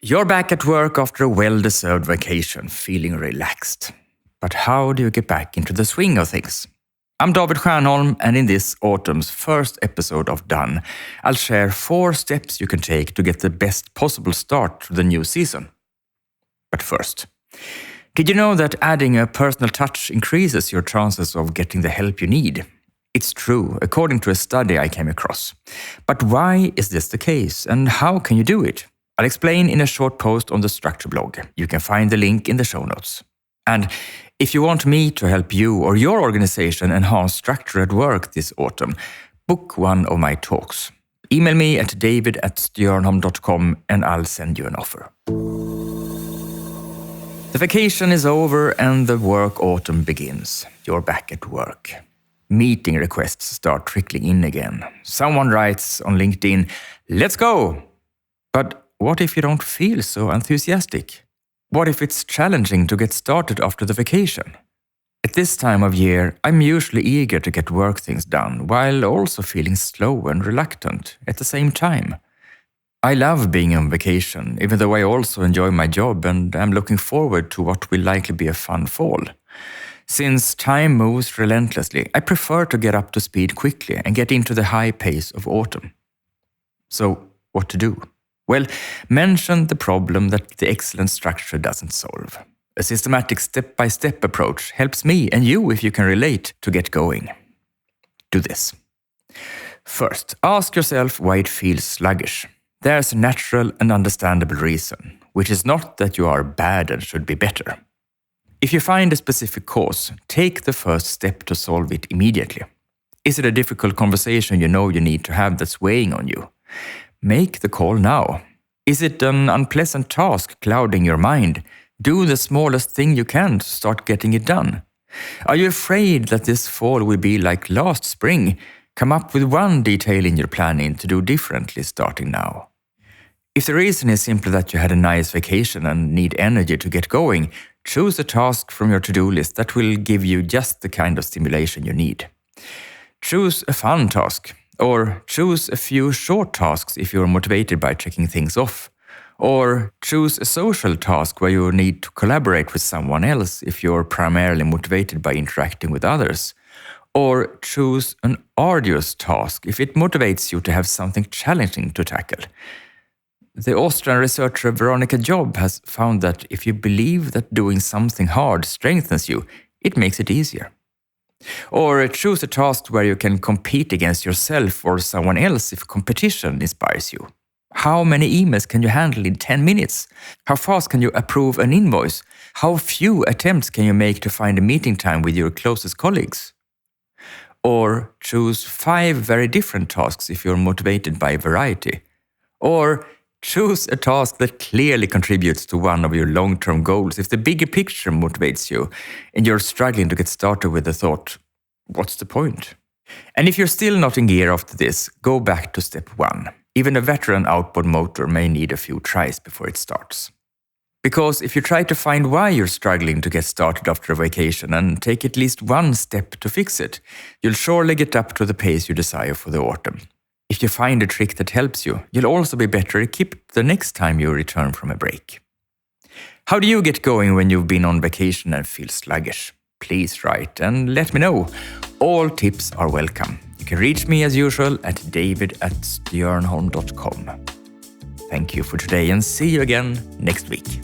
You're back at work after a well-deserved vacation, feeling relaxed. But how do you get back into the swing of things? I'm David Stiernholm, and in this autumn's first episode of Done, I'll share 4 steps you can take to get the best possible start to the new season. But first, did you know that adding a personal touch increases your chances of getting the help you need? It's true, according to a study I came across. But why is this the case, and how can you do it? I'll explain in a short post on the Struktör blog. You can find the link in the show notes. And if you want me to help you or your organization enhance structure at work this autumn, book one of my talks. Email me at david@stiernholm.com and I'll send you an offer. The vacation is over and the work autumn begins. You're back at work. Meeting requests start trickling in again. Someone writes on LinkedIn, "Let's go!" But what if you don't feel so enthusiastic? What if it's challenging to get started after the vacation? At this time of year, I'm usually eager to get work things done, while also feeling slow and reluctant at the same time. I love being on vacation, even though I also enjoy my job and am looking forward to what will likely be a fun fall. Since time moves relentlessly, I prefer to get up to speed quickly and get into the high pace of autumn. So, what to do? Well, mention the problem that the excellent structure doesn't solve. A systematic step-by-step approach helps me and you, if you can relate, to get going. Do this. First, ask yourself why it feels sluggish. There's a natural and understandable reason, which is not that you are bad and should be better. If you find a specific cause, take the first step to solve it immediately. Is it a difficult conversation you know you need to have that's weighing on you? Make the call now. Is it an unpleasant task clouding your mind? Do the smallest thing you can to start getting it done. Are you afraid that this fall will be like last spring? Come up with one detail in your planning to do differently starting now. If the reason is simply that you had a nice vacation and need energy to get going, choose a task from your to-do list that will give you just the kind of stimulation you need. Choose a fun task. Or choose a few short tasks if you're motivated by checking things off. Or choose a social task where you need to collaborate with someone else if you're primarily motivated by interacting with others. Or choose an arduous task if it motivates you to have something challenging to tackle. The Austrian researcher Veronica Job has found that if you believe that doing something hard strengthens you, it makes it easier. Or choose a task where you can compete against yourself or someone else if competition inspires you. How many emails can you handle in 10 minutes? How fast can you approve an invoice? How few attempts can you make to find a meeting time with your closest colleagues? Or choose 5 very different tasks if you're motivated by variety. Or choose a task that clearly contributes to one of your long-term goals if the bigger picture motivates you and you're struggling to get started with the thought, what's the point? And if you're still not in gear after this, go back to step 1. Even a veteran outboard motor may need a few tries before it starts. Because if you try to find why you're struggling to get started after a vacation and take at least one step to fix it, you'll surely get up to the pace you desire for the autumn. If you find a trick that helps you, you'll also be better equipped the next time you return from a break. How do you get going when you've been on vacation and feel sluggish? Please write and let me know. All tips are welcome. You can reach me as usual at david@stiernholm.com. Thank you for today and see you again next week.